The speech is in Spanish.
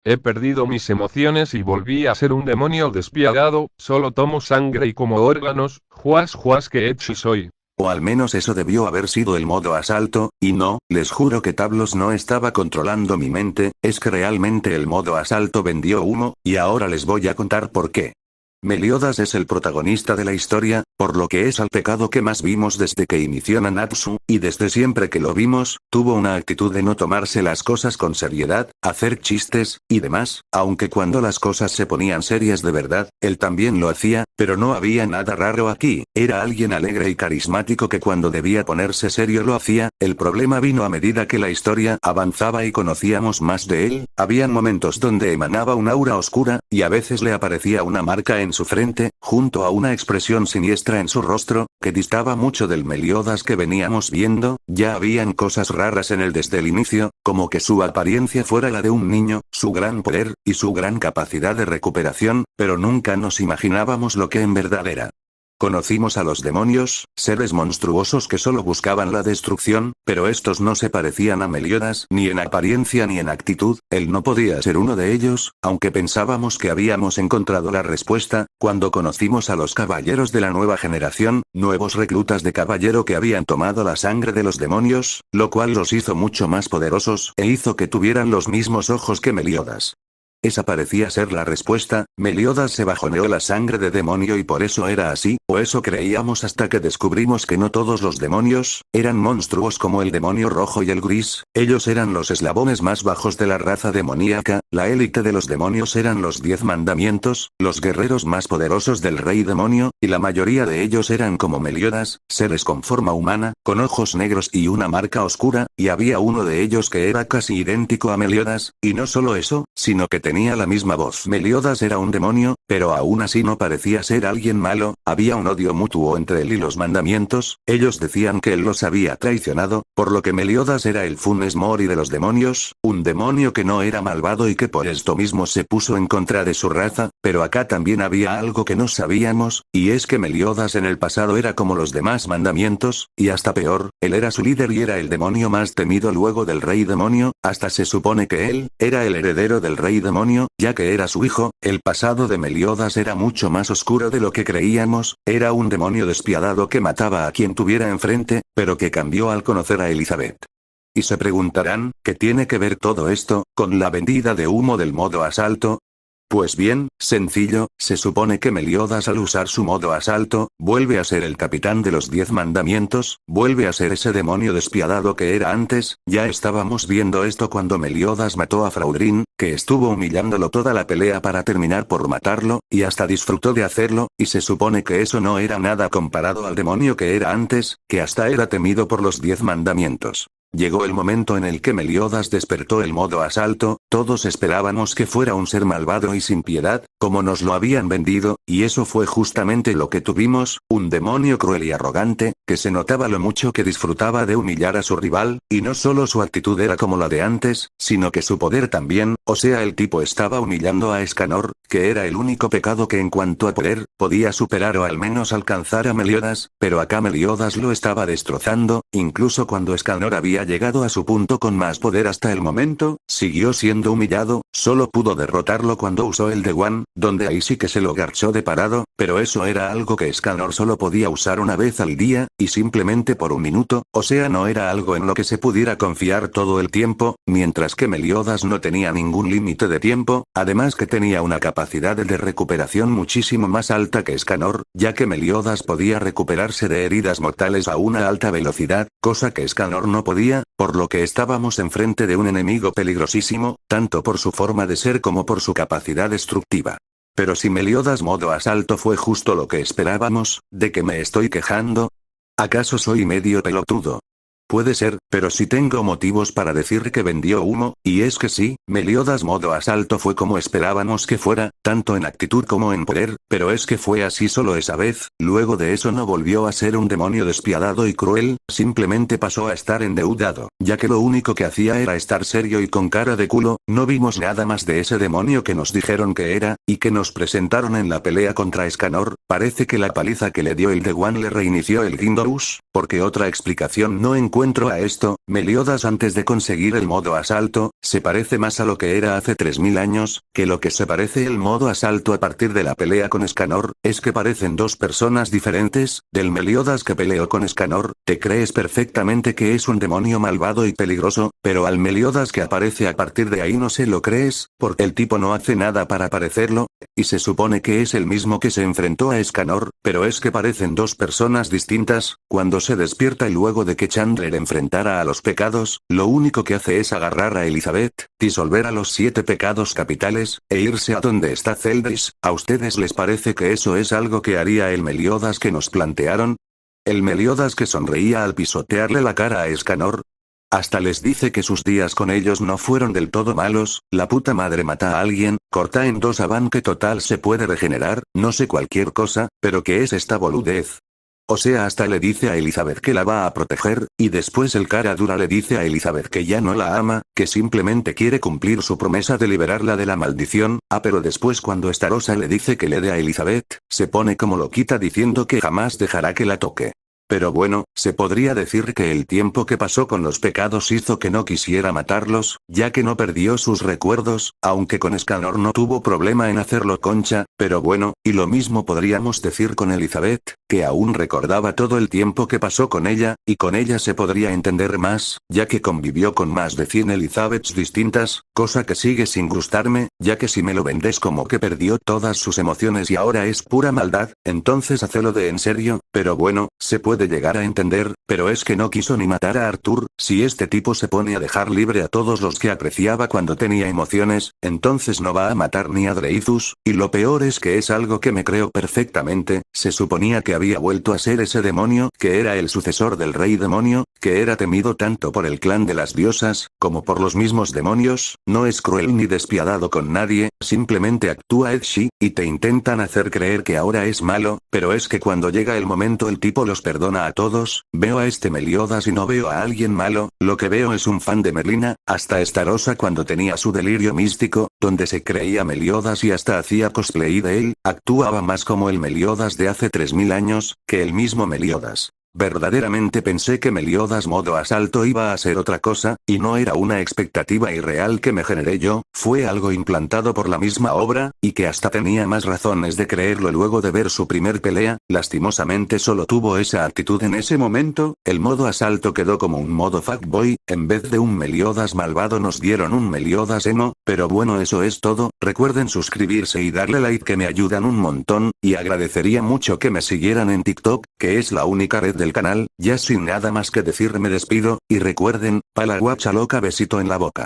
He perdido mis emociones y volví a ser un demonio despiadado, solo tomo sangre y como órganos, juas juas que hechi soy. O al menos eso debió haber sido el modo asalto, y no, les juro que Tablos no estaba controlando mi mente, es que realmente el modo asalto vendió humo, y ahora les voy a contar por qué. Meliodas es el protagonista de la historia, por lo que es al pecado que más vimos desde que inició Nanatsu, y desde siempre que lo vimos, tuvo una actitud de no tomarse las cosas con seriedad, hacer chistes, y demás, aunque cuando las cosas se ponían serias de verdad, él también lo hacía, pero no había nada raro aquí, era alguien alegre y carismático que cuando debía ponerse serio lo hacía, el problema vino a medida que la historia avanzaba y conocíamos más de él, habían momentos donde emanaba un aura oscura, y a veces le aparecía una marca en su frente, junto a una expresión siniestra en su rostro, que distaba mucho del Meliodas que veníamos viendo, ya habían cosas raras en él desde el inicio, como que su apariencia fuera la de un niño, su gran poder, y su gran capacidad de recuperación, pero nunca nos imaginábamos lo que en verdad era. Conocimos a los demonios, seres monstruosos que solo buscaban la destrucción, pero estos no se parecían a Meliodas ni en apariencia ni en actitud, él no podía ser uno de ellos, aunque pensábamos que habíamos encontrado la respuesta, cuando conocimos a los caballeros de la nueva generación, nuevos reclutas de caballero que habían tomado la sangre de los demonios, lo cual los hizo mucho más poderosos, e hizo que tuvieran los mismos ojos que Meliodas. Esa parecía ser la respuesta, Meliodas se bajoneó la sangre de demonio y por eso era así, o eso creíamos hasta que descubrimos que no todos los demonios, eran monstruos como el demonio rojo y el gris, ellos eran los eslabones más bajos de la raza demoníaca, la élite de los demonios eran los 10 mandamientos, los guerreros más poderosos del rey demonio, y la mayoría de ellos eran como Meliodas, seres con forma humana, con ojos negros y una marca oscura, y había uno de ellos que era casi idéntico a Meliodas, y no solo eso, sino que tenía la misma voz. Meliodas era un demonio, pero aún así no parecía ser alguien malo, había un odio mutuo entre él y los mandamientos, ellos decían que él los había traicionado, por lo que Meliodas era el Funes Mori de los demonios, un demonio que no era malvado y que por esto mismo se puso en contra de su raza, pero acá también había algo que no sabíamos, y es que Meliodas en el pasado era como los demás mandamientos, y hasta peor, él era su líder y era el demonio más temido luego del rey demonio, hasta se supone que él, era el heredero del rey demonio, ya que era su hijo, el pasado de Meliodas era mucho más oscuro de lo que creíamos, era un demonio despiadado que mataba a quien tuviera enfrente, pero que cambió al conocer a Elizabeth. Y se preguntarán, ¿qué tiene que ver todo esto, con la vendida de humo del modo asalto? Pues bien, sencillo, se supone que Meliodas al usar su modo asalto, vuelve a ser el capitán de los 10 mandamientos, vuelve a ser ese demonio despiadado que era antes, ya estábamos viendo esto cuando Meliodas mató a Fraudrin, que estuvo humillándolo toda la pelea para terminar por matarlo, y hasta disfrutó de hacerlo, y se supone que eso no era nada comparado al demonio que era antes, que hasta era temido por los 10 mandamientos. Llegó el momento en el que Meliodas despertó el modo asalto, todos esperábamos que fuera un ser malvado y sin piedad, como nos lo habían vendido, y eso fue justamente lo que tuvimos, un demonio cruel y arrogante, que se notaba lo mucho que disfrutaba de humillar a su rival, y no solo su actitud era como la de antes, sino que su poder también, o sea el tipo estaba humillando a Escanor, que era el único pecado que en cuanto a poder, podía superar o al menos alcanzar a Meliodas, pero acá Meliodas lo estaba destrozando, incluso cuando Escanor había llegado a su punto con más poder hasta el momento, siguió siendo humillado, solo pudo derrotarlo cuando usó el Dewan, donde ahí sí que se lo garchó de parado, pero eso era algo que Escanor solo podía usar una vez al día, y simplemente por un minuto, o sea no era algo en lo que se pudiera confiar todo el tiempo, mientras que Meliodas no tenía ningún límite de tiempo, además que tenía una capacidad de recuperación muchísimo más alta que Escanor, ya que Meliodas podía recuperarse de heridas mortales a una alta velocidad, cosa que Escanor no podía, por lo que estábamos enfrente de un enemigo peligrosísimo, tanto por su forma de ser como por su capacidad destructiva. Pero si Meliodas modo asalto fue justo lo que esperábamos, ¿de qué me estoy quejando? ¿Acaso soy medio pelotudo? Puede ser, pero sí tengo motivos para decir que vendió humo, y es que sí, Meliodas modo asalto fue como esperábamos que fuera, tanto en actitud como en poder, pero es que fue así solo esa vez, luego de eso no volvió a ser un demonio despiadado y cruel, simplemente pasó a estar endeudado, ya que lo único que hacía era estar serio y con cara de culo, no vimos nada más de ese demonio que nos dijeron que era, y que nos presentaron en la pelea contra Escanor, parece que la paliza que le dio el Dewan le reinició el Gindous, porque otra explicación no encuentro encuentro a esto, Meliodas antes de conseguir el modo asalto, se parece más a lo que era hace 3000 años, que lo que se parece el modo asalto a partir de la pelea con Escanor, es que parecen dos personas diferentes. Del Meliodas que peleó con Escanor, te crees perfectamente que es un demonio malvado y peligroso, pero al Meliodas que aparece a partir de ahí no se lo crees, porque el tipo no hace nada para parecerlo, y se supone que es el mismo que se enfrentó a Escanor, pero es que parecen dos personas distintas. Cuando se despierta y luego de que Chandler enfrentara a los pecados, lo único que hace es agarrar a Elizabeth, disolver a los 7 pecados capitales, e irse a donde está Zeldris. ¿A ustedes les parece que eso es algo que haría el Meliodas que nos plantearon? ¿El Meliodas que sonreía al pisotearle la cara a Escanor? Hasta les dice que sus días con ellos no fueron del todo malos. La puta madre mata a alguien, corta en dos a Van que total se puede regenerar, no sé cualquier cosa, pero ¿qué es esta boludez? O sea, hasta le dice a Elizabeth que la va a proteger, y después el cara dura le dice a Elizabeth que ya no la ama, que simplemente quiere cumplir su promesa de liberarla de la maldición. Pero después cuando Starosa le dice que le dé a Elizabeth, se pone como loquita diciendo que jamás dejará que la toque. Pero bueno, se podría decir que el tiempo que pasó con los pecados hizo que no quisiera matarlos, ya que no perdió sus recuerdos, aunque con Escanor no tuvo problema en hacerlo concha, pero bueno, y lo mismo podríamos decir con Elizabeth, que aún recordaba todo el tiempo que pasó con ella, y con ella se podría entender más, ya que convivió con más de 100 Elizabeths distintas, cosa que sigue sin gustarme, ya que si me lo vendes como que perdió todas sus emociones y ahora es pura maldad, entonces hacelo de en serio, pero bueno, se puede llegar a entender, pero es que no quiso ni matar a Arthur. Si este tipo se pone a dejar libre a todos los que apreciaba cuando tenía emociones, entonces no va a matar ni a Dreyfus, y lo peor es que es algo que me creo perfectamente. Se suponía que había vuelto a ser ese demonio, que era el sucesor del rey demonio, que era temido tanto por el clan de las diosas, como por los mismos demonios. No es cruel ni despiadado con nadie, simplemente actúa edgy, y te intentan hacer creer que ahora es malo, pero es que cuando llega el momento el tipo los perdona a todos. Veo a este Meliodas y no veo a alguien malo, lo que veo es un fan de Merlina. Hasta Starosa cuando tenía su delirio místico, donde se creía Meliodas y hasta hacía cosplay de él, actuaba más como el Meliodas de hace 3000 años, que el mismo Meliodas. Verdaderamente pensé que Meliodas modo asalto iba a ser otra cosa, y no era una expectativa irreal que me generé yo, fue algo implantado por la misma obra, y que hasta tenía más razones de creerlo luego de ver su primer pelea. Lastimosamente solo tuvo esa actitud en ese momento. El modo asalto quedó como un modo fuckboy, en vez de un Meliodas malvado nos dieron un Meliodas emo, pero bueno, eso es todo. Recuerden suscribirse y darle like que me ayudan un montón, y agradecería mucho que me siguieran en TikTok, que es la única red del canal. Ya sin nada más que decir me despido, y recuerden, pala guacha loca besito en la boca.